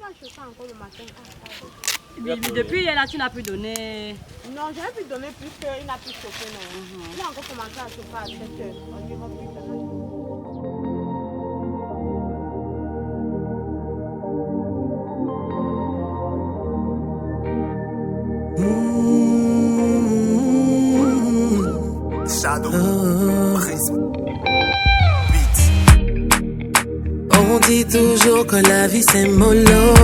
acheté ça encore le matin. Depuis hier, là, tu n'as plus donné. Non, j'aurais pu donner plus qu'il n'a plus chauffé. Non. Il a encore commencé à chauffer à 7 heures. On dira plus tard. Shadow. On dit toujours que la vie c'est mollo.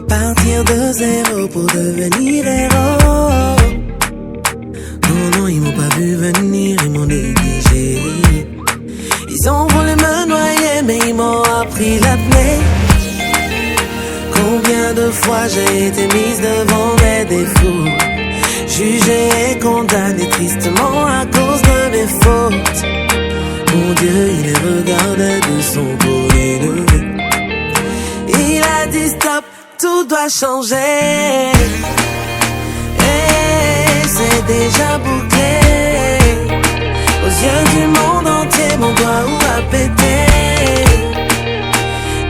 Partir de zéro pour devenir héros. Non, ils m'ont pas vu venir, ils m'ont négligé. Ils ont voulu me noyer, mais ils m'ont appris l'apnée. Combien de fois j'ai été mise devant mes défauts, jugée et condamnée tristement à cause de mes fautes. Mon Dieu, il les regardait de son collier de vie. Il a dit stop, tout doit changer. Et c'est déjà bouclé. Aux yeux du monde entier, mon doigt a pété.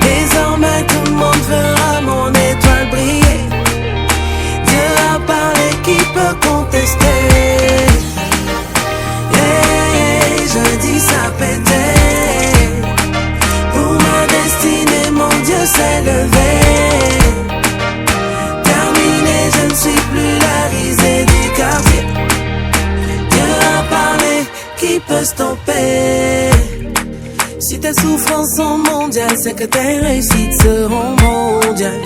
Désormais tout le monde verra mon étoile briller. Dieu a parlé, qui peut contester? Jeudi ça pétait. Pour ma destinée, mon Dieu s'est levé. Terminé, je ne suis plus la risée du quartier. Dieu a parlé, qui peut stopper? Si tes souffrances sont mondiales, c'est que tes réussites seront mondiales.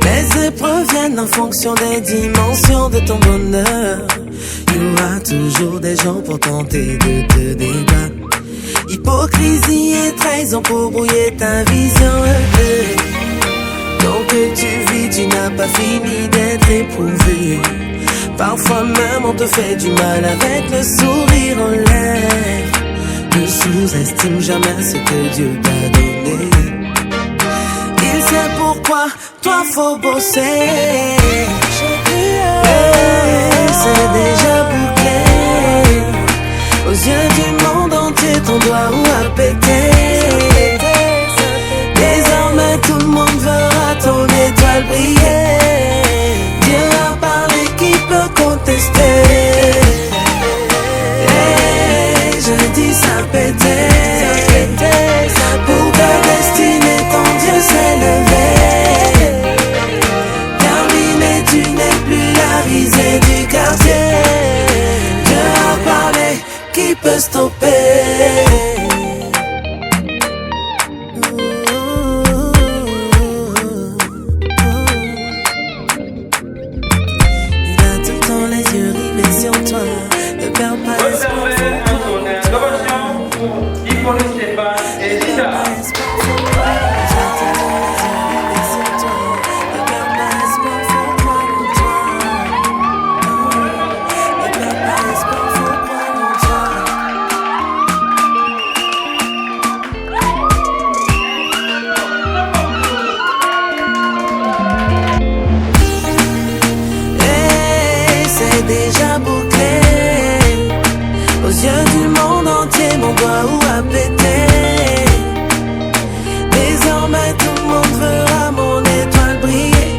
Les épreuves viennent en fonction des dimensions de ton bonheur. Il y aura toujours des gens pour tenter de te débattre. Hypocrisie et trahison pour brouiller ta vision. Tant que tu vis, tu n'as pas fini d'être éprouvé. Parfois même on te fait du mal avec le sourire en lèvres. Ne sous-estime jamais ce que Dieu t'a donné. Il sait pourquoi, toi faut bosser. C'est déjà bouclé. Aux yeux du monde entier, ton doigt a pété. Désormais tout le monde verra ton étoile briller. Dieu a parlé, qui peut contester? Je dis ça pétait. Pour ta destinée, ton Dieu s'est levé. Terminé, tu n'es plus la risée du quartier. Dieu a parlé, qui peut stopper? Il a tout le temps les yeux rivés sur toi. Ne perds pas espoir. Déjà bouclé. Aux yeux du monde entier, mon doigt a pété. Désormais tout le monde verra mon étoile briller.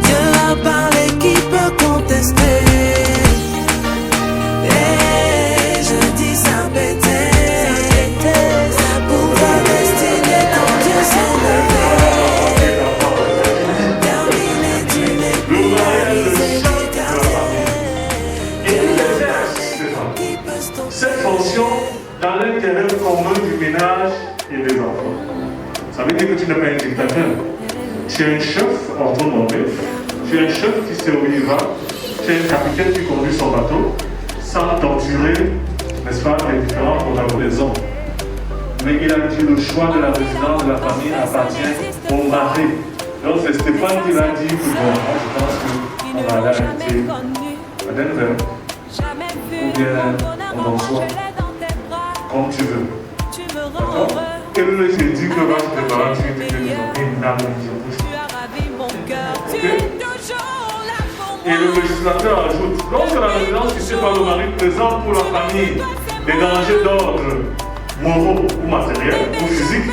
Dieu a parlé, qui peut contester? Et je dis ça pétait. Pour ta destinée, ton Dieu s'est levé. Terminé, tu n'es plus la risée. Cette fonction dans l'intérêt commun du ménage et des enfants. Ça veut dire que tu n'es pas un dictateur. Tu es un chef ordonné, tu es un chef qui sait où il va, tu es un capitaine qui conduit son bateau sans torturer, n'est-ce pas, les différents collaborateurs. Mais il a dit le choix de la résidence de la famille appartient au mari. Donc c'est Stéphane qui l'a dit que bon, moi je pense qu'on va l'arrêter à Denver. Ou bien on en soit comme tu veux. D'accord? Et le Dieu dit que va se préparer, tu dis que nous avons une âme de Et le législateur ajoute, lorsque la résidence qui par le mari présente pour la famille des dangers d'ordre moraux ou matériels ou physiques,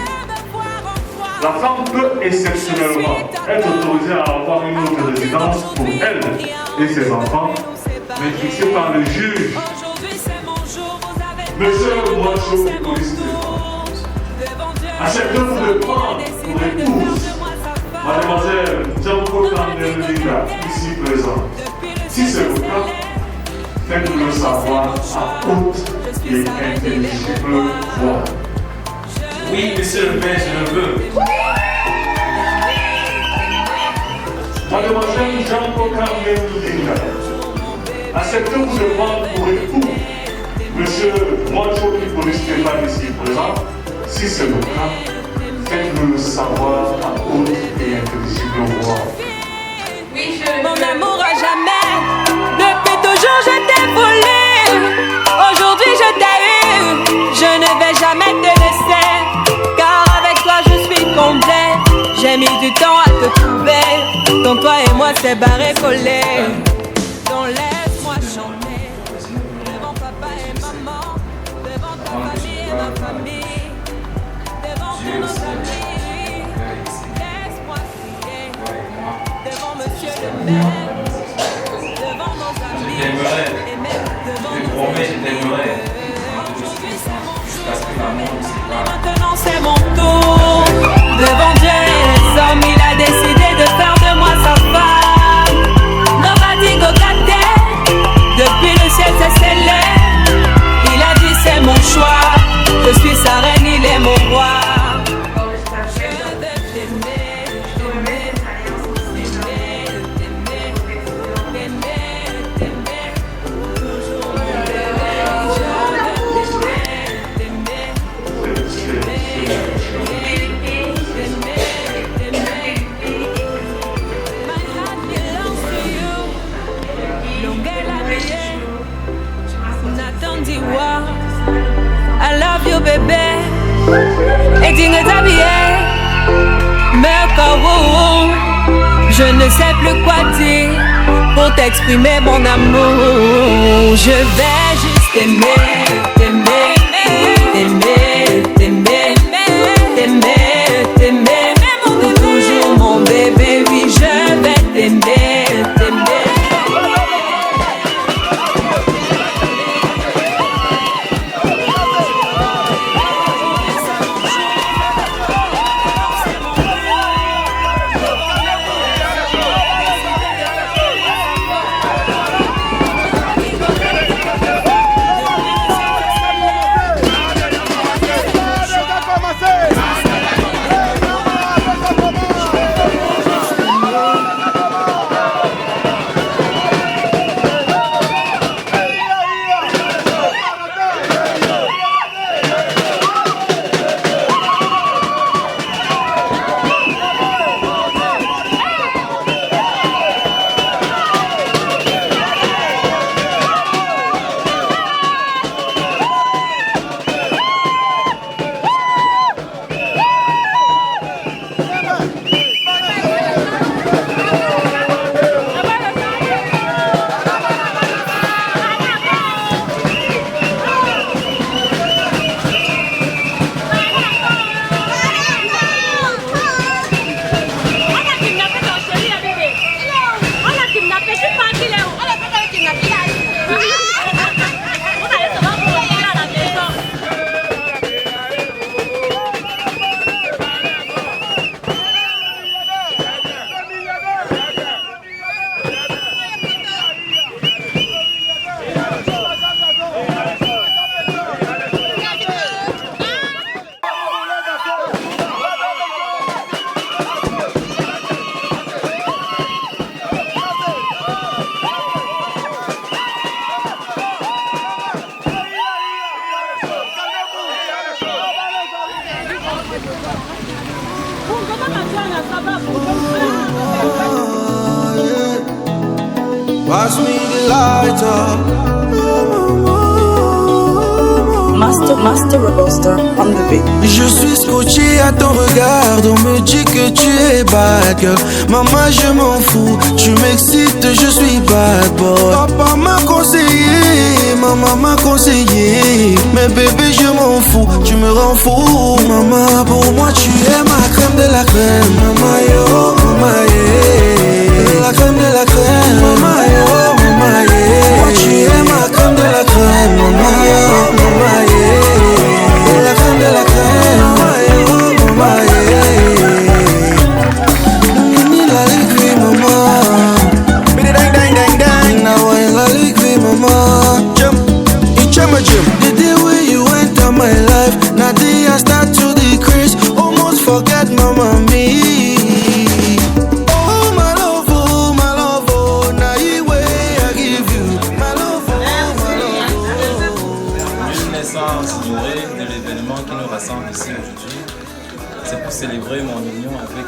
La femme peut exceptionnellement être autorisée à avoir une autre résidence pour elle et ses enfants, mais fixée par le juge. Monsieur Moicho, police, acceptez-vous de prendre pour épouse Mademoiselle Django Kandelina, ici présente. Si c'est le cas, faites-le savoir à haute et intelligible voix. Oui, monsieur le maire, je le veux. Mademoiselle Django Kandelina, acceptez-vous de prendre pour époux Monsieur Moicho Police Stéphane ici présent. Si c'est le cas, faites-le savoir à haute et intelligible voix. Mon amour à jamais, depuis toujours je t'ai voulu. Aujourd'hui je t'ai eu, je ne vais jamais te laisser. Car avec toi je suis complet. J'ai mis du temps à te trouver. Ton toi et moi c'est barré collé. Donc laisse-moi chanter devant papa et maman, devant ta famille et ma famille, devant tous nos amis. Laisse-moi crier devant monsieur le maire, devant nos amis. Je t'aimerai. Et même devant Je te nos promets, je t'aimerai. Aujourd'hui c'est mon jour. Parce que l'amour ne sait pas. Maintenant c'est mon tour. Devant Dieu et les hommes, il a décidé de faire de moi sa femme. Nobody go got that. Depuis le ciel c'est scellé. Il a dit c'est mon choix. Je suis sa reine, il est mon roi. Je vais t'aimer, t'aimer, t'aimer, t'aimer, toujours mon I love you bébé. Et tu ne t'habiller. Mais quand je ne sais plus quoi dire pour t'exprimer mon amour. Je vais juste t'aimer, t'aimer, t'aimer, t'aimer, t'aimer, t'aimer. Pour toujours mon bébé, oui je vais t'aimer, t'aimer. Pass me the lighter. Master Robuster on the beat. Je suis scotché à ton regard, on me dit que tu es bad girl. Maman je m'en fous, tu m'excites, je suis bad boy. Papa m'a conseillé, maman m'a conseillé, mais bébé je m'en fous, tu me rends fou. Maman pour moi tu es ma crème de la crème. Maman yo, maman yeah, la crème de la crème. Maman yo, maman yeah, moi tu es ma crème de la crème. Maman yo, maman yeah, la crème de la crème. Maman yo, maman yeah, Nini la ligue maman, bidi dang dang dang dang. Now I la ligue maman, jump, jump. The day when you enter my life, now day I start to decrease, almost forget mama me. De l'événement qui nous rassemble ici aujourd'hui, c'est pour célébrer mon union avec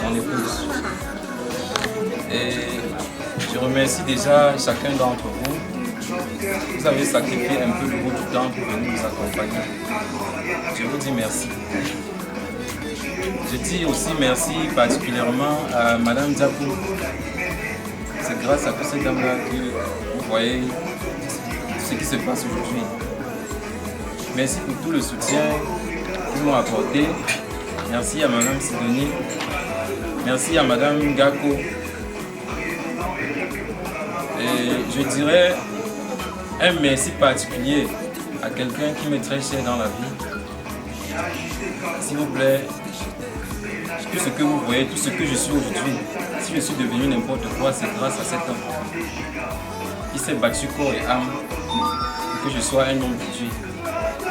mon épouse. Et je remercie déjà chacun d'entre vous. Vous avez sacrifié un peu de votre temps pour venir nous accompagner. Je vous dis merci. Je dis aussi merci particulièrement à Madame Diapou. C'est grâce à tous ces dames-là que vous voyez ce qui se passe aujourd'hui. Merci pour tout le soutien qu'ils m'ont apporté. Merci à Madame Sidonie. Merci à Madame Gako. Et je dirais un merci particulier à quelqu'un qui m'est très cher dans la vie. S'il vous plaît, tout ce que vous voyez, tout ce que je suis aujourd'hui, si je suis devenu n'importe quoi, c'est grâce à cet homme. Il s'est battu corps et âme pour que je sois un homme de Dieu.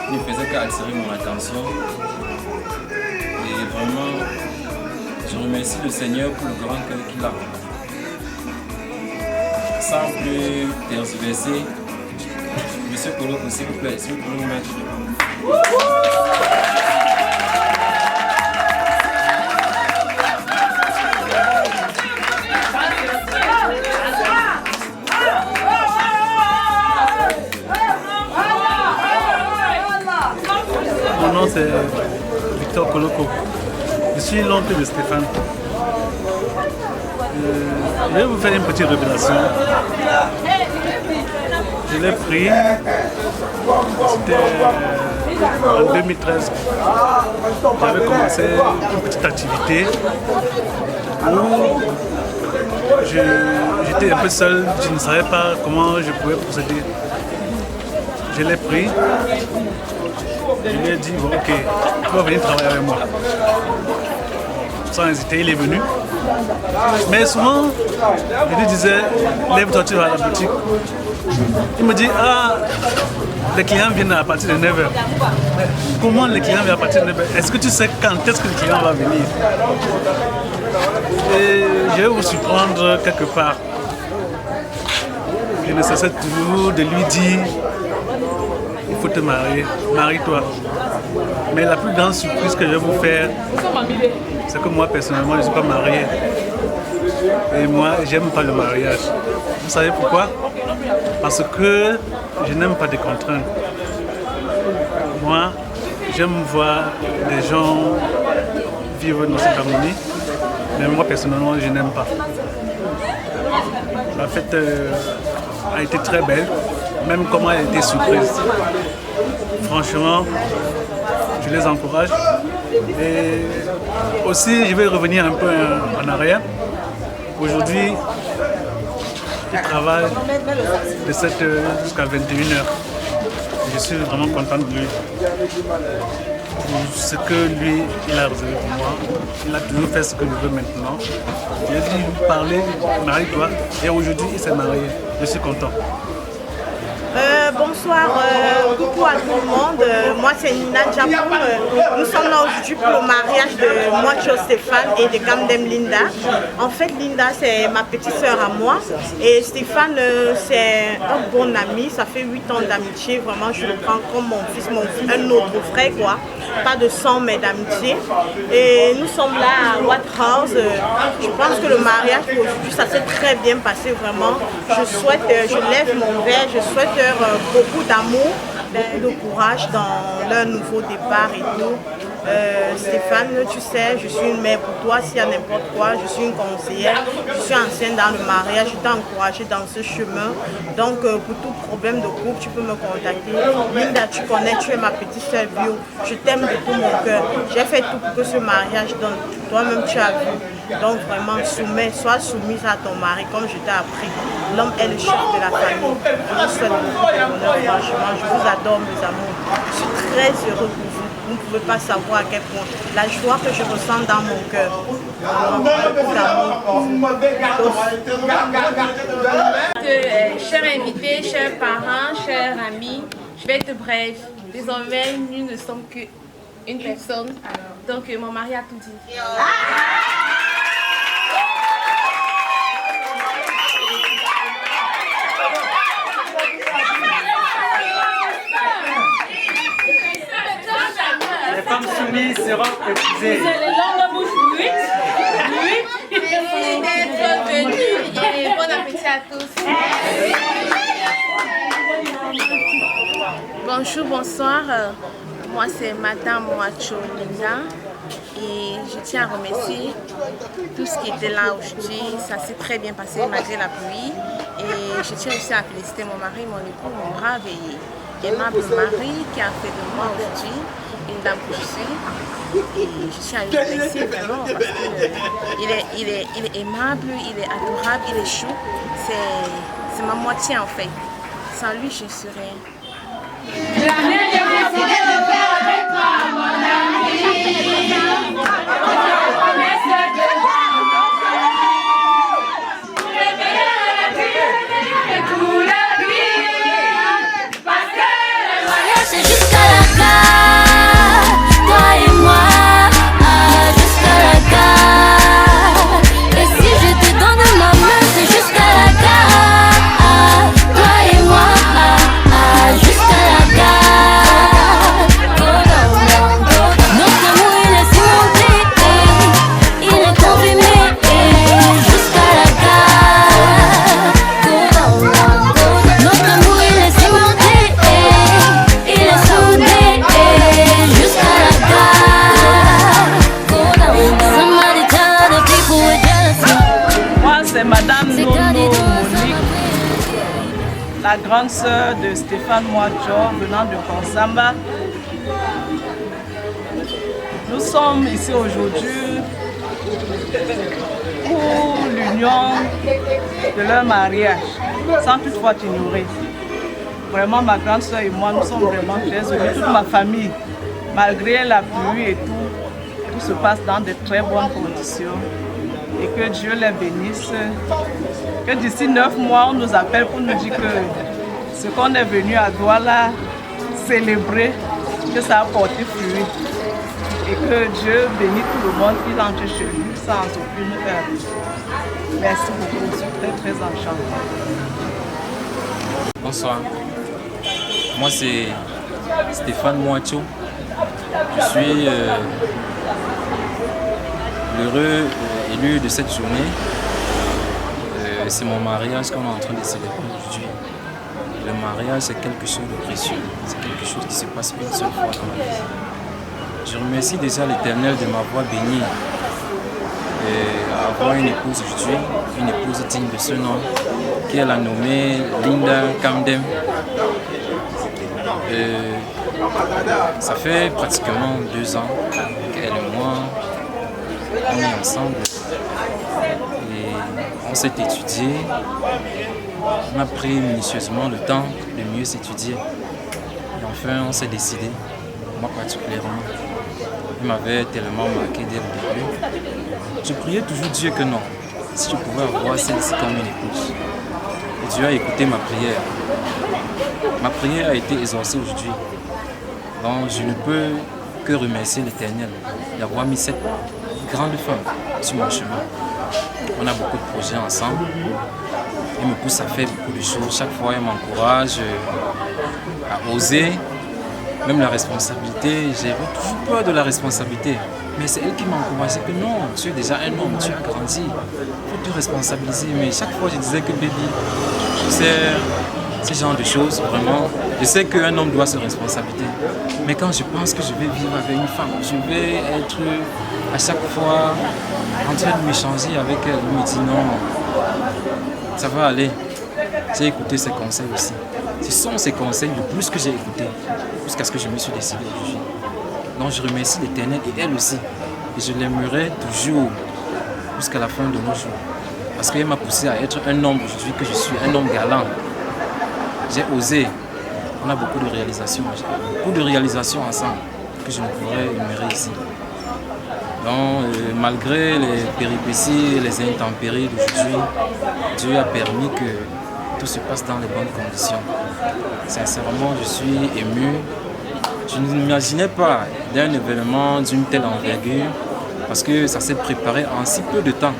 Il ne faisait qu'à attirer mon attention. Et vraiment, je remercie le Seigneur pour le grand cœur qu'il a. Sans plus tergiverser, Monsieur Koloko, s'il vous plaît, s'il vous plaît, nous mettre. Mon nom c'est Victor Koloko. Je suis l'oncle de Stéphane. Je vais vous faire une petite révélation. Je l'ai pris, c'était en 2013. J'avais commencé une petite activité où j'étais un peu seul, je ne savais pas comment je pouvais procéder. Je l'ai pris. Je lui ai dit, bon, ok, tu vas venir travailler avec moi. Sans hésiter, il est venu. Mais souvent, je lui disais, lève-toi, tu vas à la boutique. Il me dit, ah, les clients viennent à partir de 9h. Mais comment les clients viennent à partir de 9h? Est-ce que tu sais quand est-ce que le client va venir? Et je vais vous surprendre quelque part. Je ne cessais toujours de lui dire, il faut te marier, marie-toi. Mais la plus grande surprise que je vais vous faire, c'est que moi personnellement je ne suis pas marié. Et moi j'aime pas le mariage. Vous savez pourquoi? Parce que je n'aime pas des contraintes. Moi j'aime voir des gens vivre dans cette harmonie. Mais moi personnellement je n'aime pas. La fête a été très belle, même comment elle a été surprise. Franchement, je les encourage. Et aussi, je vais revenir un peu en arrière. Aujourd'hui, il travaille de 7h jusqu'à 21h. Je suis vraiment content de lui. Pour ce que lui, il a réservé pour moi. Il a toujours fait ce que je veux maintenant. J'ai dit lui parler, marie-toi. Et aujourd'hui, il s'est marié. Je suis content. Bonsoir, coucou à tout le monde. Moi c'est Nina Diapou. Nous sommes là aujourd'hui pour le mariage de Moacho Stéphane et de Gamdem Linda. En fait, Linda c'est ma petite soeur à moi et Stéphane c'est un bon ami. Ça fait 8 ans d'amitié. Vraiment, je le prends comme mon fils, un autre frère quoi. Pas de sang mais d'amitié. Et nous sommes là à Watt House. Je pense que le mariage aujourd'hui ça s'est très bien passé vraiment. Je lève mon verre, je souhaite beaucoup d'amour plein de courage dans leur nouveau départ et tout. Stéphane, tu sais, je suis une mère pour toi s'il y a n'importe quoi, je suis une conseillère, je suis ancienne dans le mariage, je t'ai encouragée dans ce chemin. Donc pour tout problème de couple, tu peux me contacter. Linda, tu connais, tu es ma petite soeur bio, je t'aime de tout mon cœur. J'ai fait tout pour que ce mariage donne. Toi-même tu as vu. Donc vraiment, sois soumise à ton mari comme je t'ai appris. L'homme est le chef de la famille. Je vous souhaite beaucoup de bonheur, franchement. Je vous adore, mes amours. Je suis très heureux pour vous. Vous ne pouvez pas savoir à quel point. La joie que je ressens dans mon cœur. Chers invités, chers parents, chers amis, je vais être brève. Désormais, nous ne sommes qu'une personne. Donc, mon mari a tout dit. Les femmes soumises seront épuisées. Vous allez dans la bouche, oui. Merci d'être venus et bon appétit à tous. Bonjour, bonsoir. Moi, c'est Madame Mwacho Linda et je tiens à remercier tous ceux qui étaient là aujourd'hui. Ça s'est très bien passé malgré la pluie. Et je tiens aussi à féliciter mon mari, mon époux, mon brave et aimable mari qui a fait de moi aujourd'hui une dame que je suis. Et je tiens à lui remercier vraiment parce qu'il est aimable, il est adorable, il est chou. C'est ma moitié en fait. Sans lui, je ne suis rien. C'est jusqu'à la gare, toi et moi, jusqu'à la gare. Et si je te donne ma main, c'est jusqu'à la gare, toi et moi, jusqu'à la gare. Notre amour il est cimenté, il est confirmé, jusqu'à la gare. Notre amour il est cimenté. Moi, c'est Madame Nono Monique, la grande sœur de Stéphane Mwacho, venant de Konsamba. Nous sommes ici aujourd'hui pour l'union de leur mariage, sans toutefois t'ignorer. Vraiment, ma grande sœur et moi, nous sommes vraiment très heureux. Toute ma famille, malgré la pluie et tout se passe dans de très bonnes conditions. Et que Dieu les bénisse. Que d'ici 9 mois, on nous appelle pour nous dire que ce qu'on est venu à Douala célébrer, que ça a porté fruit. Et que Dieu bénisse tout le monde qui entre chez lui sans aucune heure. Merci beaucoup, je suis très très enchantée. Bonsoir. Moi, c'est Stéphane Mwacho. Je suis l'heureux élu de cette journée. C'est mon mariage qu'on est en train de célébrer aujourd'hui. Le mariage, c'est quelque chose de précieux. C'est quelque chose qui se passe une seule fois dans la vie. Je remercie déjà l'Éternel de m'avoir béni et avoir une épouse aujourd'hui, une épouse digne de ce nom, qu'elle a nommée Linda Kamdem. Ça fait pratiquement 2 ans qu'elle et moi, on est ensemble et on s'est étudié. On a pris minutieusement le temps de mieux s'étudier. Et enfin, on s'est décidé, moi particulièrement. Il m'avait tellement marqué dès le début. Je priais toujours Dieu que non, si je pouvais avoir celle-ci comme une épouse. Et Dieu a écouté ma prière. Ma prière a été exaucée aujourd'hui. Donc je ne peux que remercier l'Éternel d'avoir mis cette grande femme sur mon chemin. On a beaucoup de projets ensemble. Elle me pousse à faire beaucoup de choses. Chaque fois, elle m'encourage à oser. Même la responsabilité, j'avais toujours peur de la responsabilité. Mais c'est elle qui m'a encouragé que non, tu es déjà un homme, tu as grandi. Il faut te responsabiliser. Mais chaque fois, je disais que baby, tu sais, ce genre de choses, vraiment, Je sais qu'un homme doit se responsabiliser. Mais quand je pense que je vais vivre avec une femme, je vais être à chaque fois en train de m'échanger avec elle, elle me dit non, ça va aller. J'ai écouté ses conseils aussi. Ce sont ces conseils de plus que j'ai écouté, jusqu'à ce que je me suis décidé aujourd'hui. Donc je remercie l'Éternel et elle aussi. Et je l'aimerai toujours jusqu'à la fin de nos jours. Parce qu'elle m'a poussé à être un homme aujourd'hui que je suis, un homme galant. J'ai osé. On a beaucoup de réalisations ensemble que je ne pourrais énumérer ici. Donc, malgré les péripéties et les intempéries d'aujourd'hui, Dieu a permis que tout se passe dans les bonnes conditions. Sincèrement, je suis ému. Je ne m'imaginais pas d'un événement d'une telle envergure parce que ça s'est préparé en si peu de temps.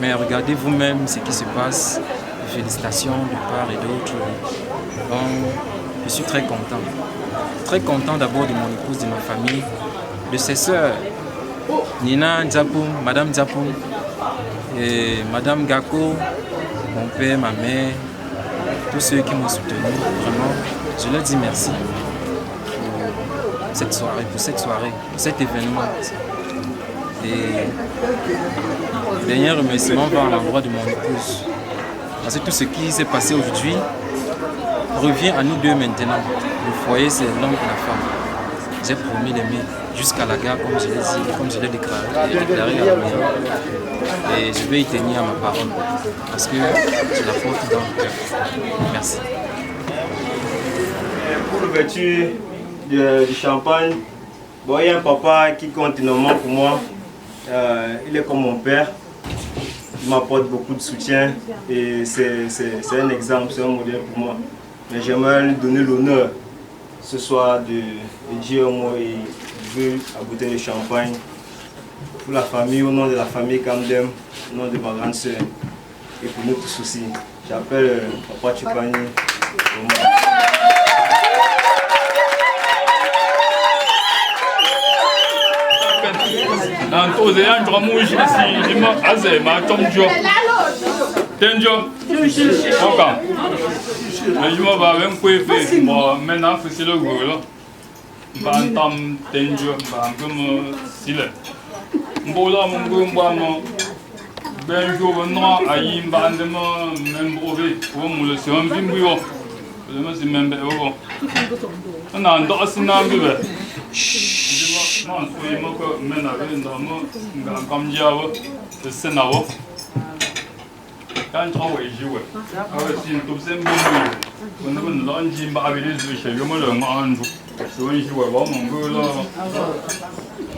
Mais regardez vous-même ce qui se passe. Félicitations de part et d'autre. Donc, je suis très content. Très content d'abord de mon épouse, de ma famille, de ses sœurs, Nina Ndiapoum, Madame Ndiapoum, et Madame Gako, mon père, ma mère, tous ceux qui m'ont soutenu. Vraiment, je leur dis merci pour cette soirée, pour cet événement. Et le dernier remerciement va à l'endroit de mon épouse. Parce que tout ce qui s'est passé aujourd'hui revient à nous deux maintenant. Le foyer, c'est l'homme et la femme. J'ai promis d'aimer jusqu'à la gare, comme je l'ai dit, comme je l'ai déclaré à la maison. Et je vais y tenir à ma parole. Parce que je la porte dans le cœur. Merci. Pour l'ouverture du champagne, bon, il y a un papa qui compte énormément pour moi. Il est comme mon père. Il m'apporte beaucoup de soutien et c'est un exemple, c'est un modèle pour moi. Mais j'aimerais lui donner l'honneur ce soir de dire moi et je veux à bouteille de champagne pour la famille, au nom de la famille Kamdem, au nom de ma grande soeur et pour nous tous aussi. J'appelle Papa Chupani. Nantoze yanjwa mushi si lima azema tomjo tenjo oka lima ba ben kwefe mo mena fusile golo ba tam tenjo ba ngum sile mbola mungu mbamo benjo bonno ayimba ndemo membrove o mulo sion bimbuyo le ma si membe o na ndo asina mbibe non, je suis mena dans comme diabo de Sénavo. Quand je vais jouer, avec une toute simple bonne, on a une longue barrière chez le monde en joue. Je vais jouer avant mon boulot.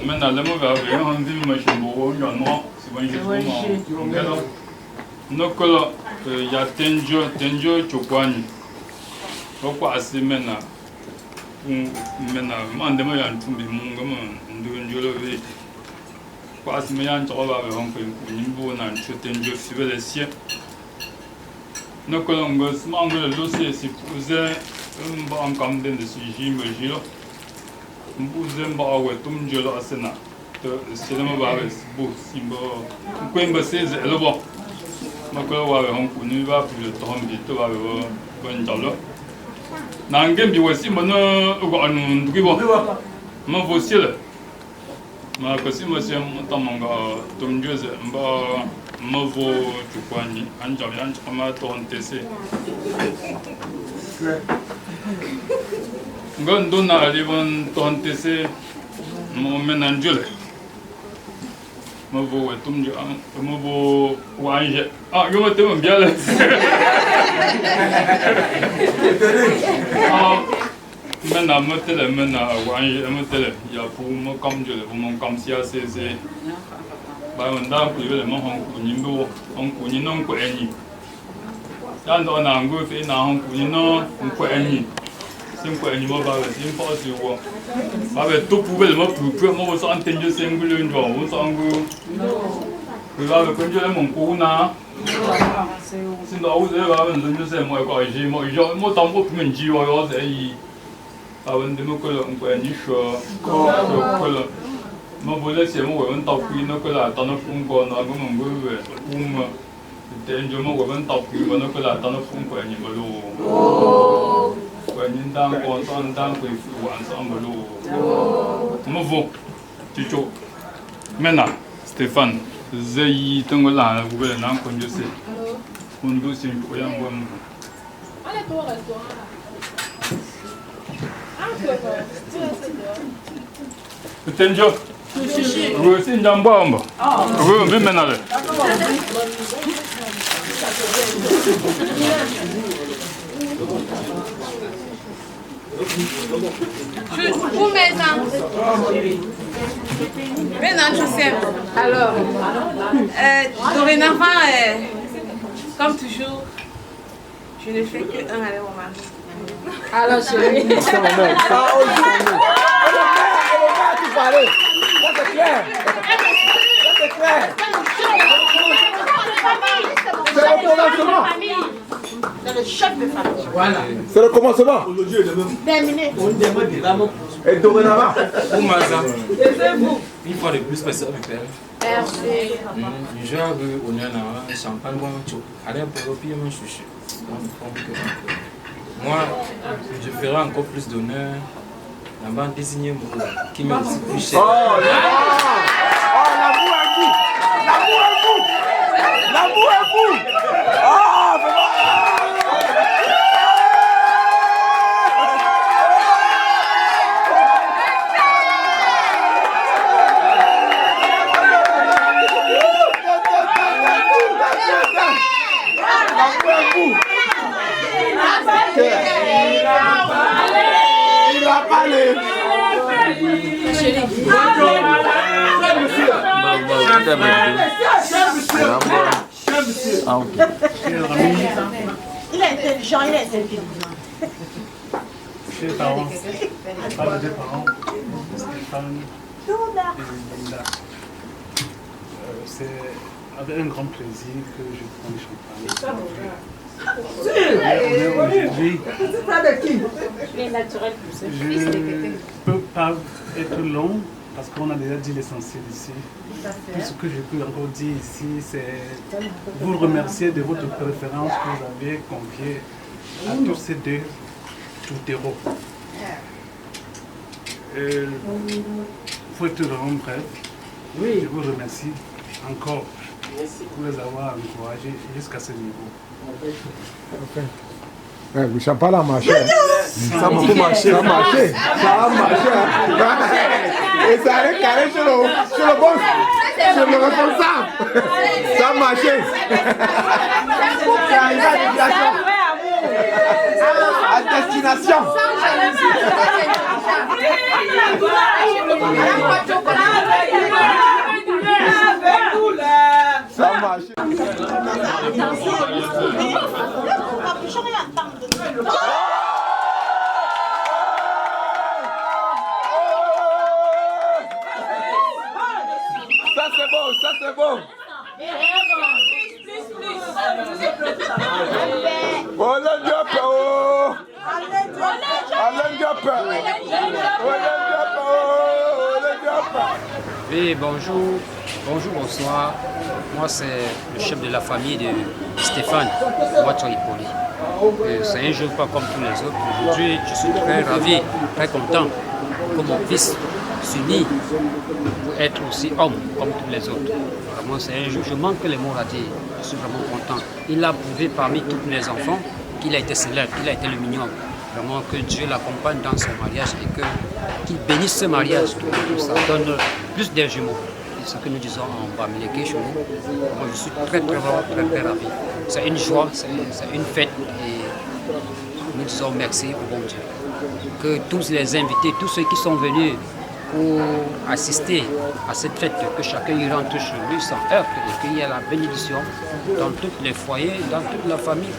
Maintenant, le mauvais avion, on dit machine pour un an, c'est bon, je vais jouer. Nos collègues, il y a Tenjo Chokwani. Pourquoi assez maintenant? Maintenant, je vais tomber mon njolo ve kwa asime yan to ba be hon ko nyimbo na chote njo fibe sie no kolongo smango lo se si puze mba am kam den de si jimbo jilo mbuze mba we tum njolo asena to selema ba be bu simbo ko mba se ze lo bo no ko wa be hon ko ni ba pu le tom bi to ba be bo njolo na ngem bi wasi mo no ko anu ndugibo ma vosile ma kasi monsieur tamanga tumjoze mba mavo tukwani anjam yan chama ton tese ngondo na livon ton tese mo menanjule mavo tumjo mavo wanje yo te bien là Maintenant, maintenant, il y a pour moi comme je le pour mon comme si assez c'est. Bah on a pour le moment on connaît non quoi ni. Quand on a un go fait na on connaît non quoi ni. C'est quoi ni moi bah c'est pas si quoi. Bah tout pour le moment pour moi ça entendre c'est un goulon de on s'en go. Vous avez connu le mon couna. C'est dans vous avez un sais moi quoi j'ai moi tant pour me dire ouais c'est avant de me coller un peu ni chaud ma voulait c'est moi on t'a pris no que la t'en font quoi na go mon go t'es un jour moi on t'a pris no que la t'en font quoi ni bolo Maintenant, Stéphane, Zayi, Tangola, vous voulez n'en connaître. On doit s'y envoyer un bon. Tenjo, vous aussi une bombe. Oui, mais maintenant. Vous maintenant. Maintenant, je sais. Alors, dorénavant, comme toujours, je ne fais que un aller au mari. Alors, chérie. C'est clair. C'est clair. C'est le commencement. C'est le chef de famille. Voilà. C'est le commencement. Terminé. Et dorénavant. Pour Maza, une fois de plus, personne me perd. Merci. Je vais au Nana, champagne, allez pour le pied, mon chouchou. Moi, je ferai encore plus d'honneur. La bande désignée qui m'a aussi plus cher. Oh, l'amour est fou! L'amour est fou! L'amour est fou! Oh, il va parler. Il est intelligent, il est intelligent. Chers parents, pas les deux parents, Stéphane et Linda. C'est avec un grand plaisir que je prends le champagne. Aujourd'hui, je ne peux pas être long parce qu'on a déjà dit l'essentiel ici. Tout ce que je peux encore dire ici, c'est vous remercier de votre préférence que vous avez confiée à tous ces deux toutéraux. Il faut être vraiment bref. Je vous remercie encore pour les avoir encouragés jusqu'à ce niveau. Le champagne a marché. Ça a marché. Ça a marché. Ça a marché. Et ça a carré sur le boss. Sur le responsable. Ça a marché. C'est arrivé à destination. Ça a marché. Ça c'est bon, ça c'est bon. Oui, bonjour, bonsoir. Moi, c'est le chef de la famille de Stéphane, Wacho Hippolyte. C'est un jour pas comme tous les autres. Aujourd'hui, je suis très ravi, très content que mon fils s'unit pour être aussi homme comme tous les autres. Vraiment, c'est un jour, je manque les mots à dire. Je suis vraiment content. Il a prouvé parmi tous les enfants qu'il a été célèbre, qu'il a été le mignon. Vraiment que Dieu l'accompagne dans son mariage et qu'il bénisse ce mariage. Ça donne plus des jumeaux. C'est ce que nous disons en Bamileke chez nous. Moi, je suis très ravi. C'est une joie, c'est une fête et nous disons merci au bon Dieu. Que tous les invités, tous ceux qui sont venus pour assister à cette fête, que chacun y rentre chez lui sans heurte et qu'il y ait la bénédiction dans tous les foyers, dans toute la famille,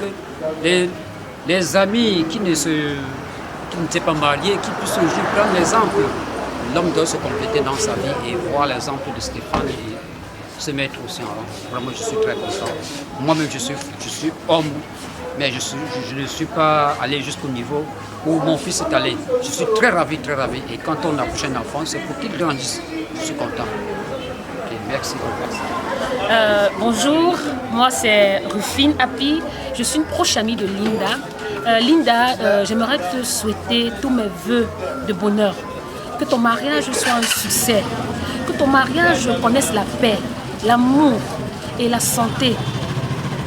que les amis qui ne s'est pas mariés, qui puissent aujourd'hui prendre l'exemple. L'homme doit se compléter dans sa vie et voir l'exemple de Stéphane et se mettre aussi en rang. Vraiment, je suis très content. Moi-même, je suis homme, mais je ne suis pas allé jusqu'au niveau où mon fils est allé. Je suis très ravi. Et quand on accouche un enfant, c'est pour qu'il grandisse. Je suis content. Okay, merci. Bonjour, moi c'est Rufine Happy. Je suis une proche amie de Linda. Linda, j'aimerais te souhaiter tous mes vœux de bonheur. Que ton mariage soit un succès. Que ton mariage connaisse la paix, l'amour et la santé.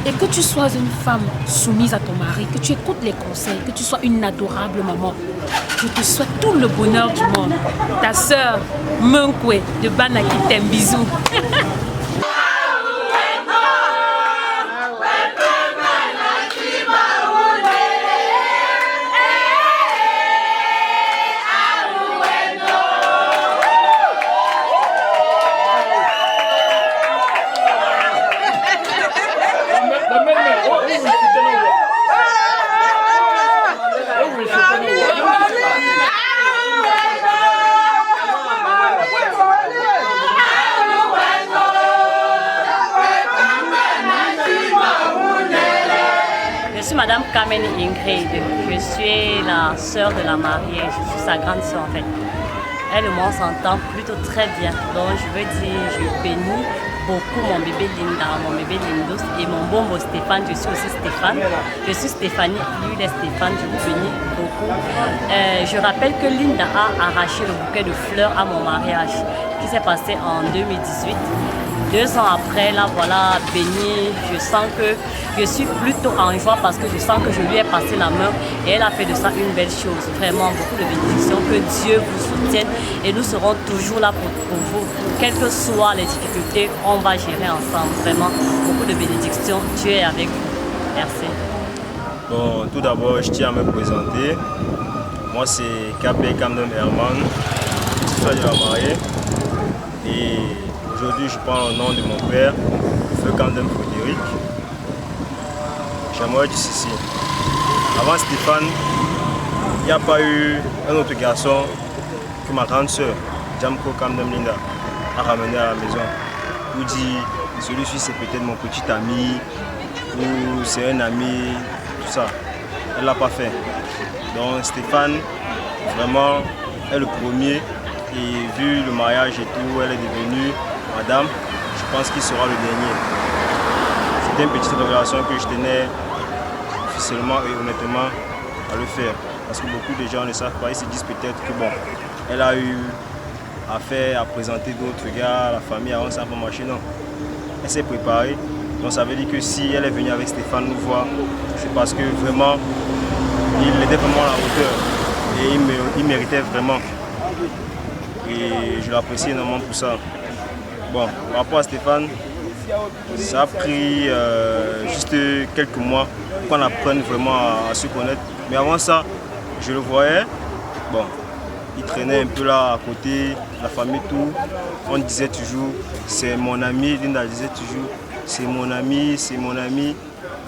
Et que tu sois une femme soumise à ton mari, que tu écoutes les conseils, que tu sois une adorable maman. Je te souhaite tout le bonheur du monde. Ta sœur, Munkwe de Banaki t'aime. Bisous. Je suis Madame Carmen Ingrid, je suis la sœur de la mariée, je suis sa grande sœur en fait. Elle et moi on s'entend plutôt très bien, donc je veux dire, je bénis beaucoup mon bébé Linda, mon bébé Lindos et mon bonbon Stéphane, je suis aussi Stéphane. Je suis Stéphanie, lui il est Stéphane, je vous bénis beaucoup. Je rappelle que Linda a arraché le bouquet de fleurs à mon mariage qui s'est passé en 2018. 2 ans après, là voilà, bénie, je sens que je suis plutôt en joie parce que je sens que je lui ai passé la main et elle a fait de ça une belle chose. Vraiment, beaucoup de bénédictions, que Dieu vous soutienne et nous serons toujours là pour vous. Quelles que soient les difficultés, on va gérer ensemble. Vraiment, beaucoup de bénédictions, Dieu est avec vous. Merci. Bon, tout d'abord, je tiens à me présenter. Moi, c'est K.P. Kamdem Herman, petit frère de la mariée. Et aujourd'hui, je parle au nom de mon père, Feu Kamdem Frédéric. J'aimerais dire ceci. Avant Stéphane, il n'y a pas eu un autre garçon que ma grande soeur, Jamko Kamdem Linda, a ramené à la maison. Pour dire, celui-ci c'est peut-être mon petit ami, ou c'est un ami, tout ça. Elle ne l'a pas fait. Donc Stéphane, vraiment, est le premier. Et vu le mariage et tout, elle est devenue madame. Je pense qu'il sera le dernier. C'était une petite révélation que je tenais officiellement et honnêtement à le faire. Parce que beaucoup de gens ne savent pas, ils se disent peut-être que bon, elle a eu affaire à présenter d'autres gars à la famille avant ça pour marcher. Non, elle s'est préparée. Donc ça veut dire que si elle est venue avec Stéphane nous voir, c'est parce que vraiment, il était vraiment à la hauteur. Et il méritait vraiment. Et je l'apprécie énormément pour ça. Bon, par rapport à Stéphane, ça a pris juste quelques mois pour qu'on apprenne vraiment à se connaître. Mais avant ça, je le voyais, bon, il traînait un peu là à côté, la famille, tout. On disait toujours, c'est mon ami. Linda disait toujours, c'est mon ami, c'est mon ami.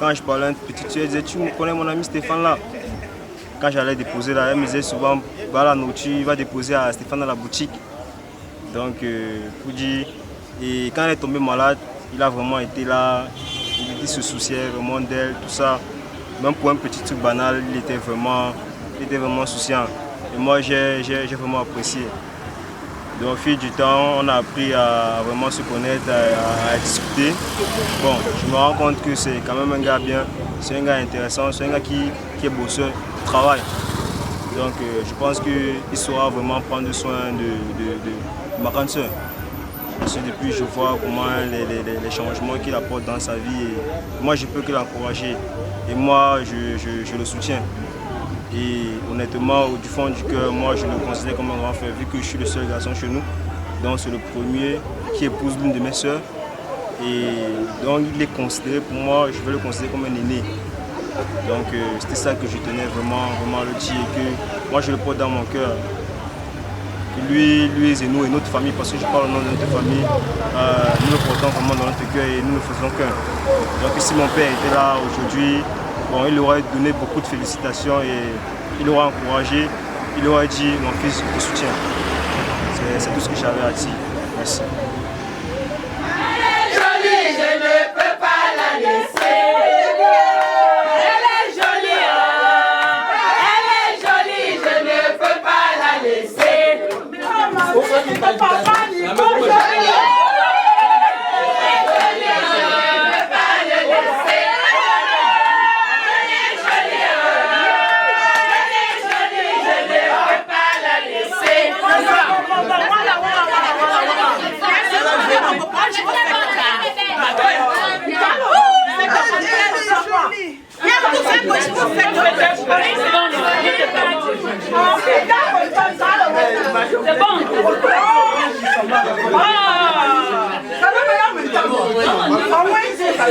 Quand je parlais à une petite fille, elle disait, tu me connais mon ami Stéphane là? Quand j'allais déposer là, elle me disait souvent, va la nourriture, il va déposer à Stéphane dans la boutique. Donc, pour dire, et quand elle est tombée malade, il a vraiment été là, il se souciait vraiment d'elle, tout ça. Même pour un petit truc banal, il était vraiment souciant. Et moi, j'ai vraiment apprécié. Donc, au fil du temps, on a appris à vraiment se connaître, à discuter. Bon, je me rends compte que c'est quand même un gars bien, c'est un gars intéressant, c'est un gars qui est bosseur, qui travaille. Donc, je pense qu'il saura vraiment prendre soin de ma grande soeur. Parce que depuis, je vois comment les changements qu'il apporte dans sa vie. Et moi, je peux que l'encourager. Et moi, je le soutiens. Et honnêtement, du fond du cœur, moi, je le considère comme un grand frère, vu que je suis le seul garçon chez nous. Donc, c'est le premier qui épouse l'une de mes soeurs. Et donc, il est considéré pour moi, je veux le considérer comme un aîné. Donc, c'était ça que je tenais vraiment à le dire. Et que moi, je le porte dans mon cœur. Lui et nous et notre famille, parce que je parle au nom de notre famille, nous le portons vraiment dans notre cœur et nous ne faisons qu'un. Donc si mon père était là aujourd'hui, bon, il aurait donné beaucoup de félicitations et il aurait encouragé, il aurait dit mon fils, je te soutiens. C'est tout ce que j'avais à dire. Merci. Elle est jolie, je ne peux pas la laisser. Elle est jolie, elle est jolie, je ne peux pas la laisser.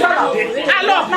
Alors,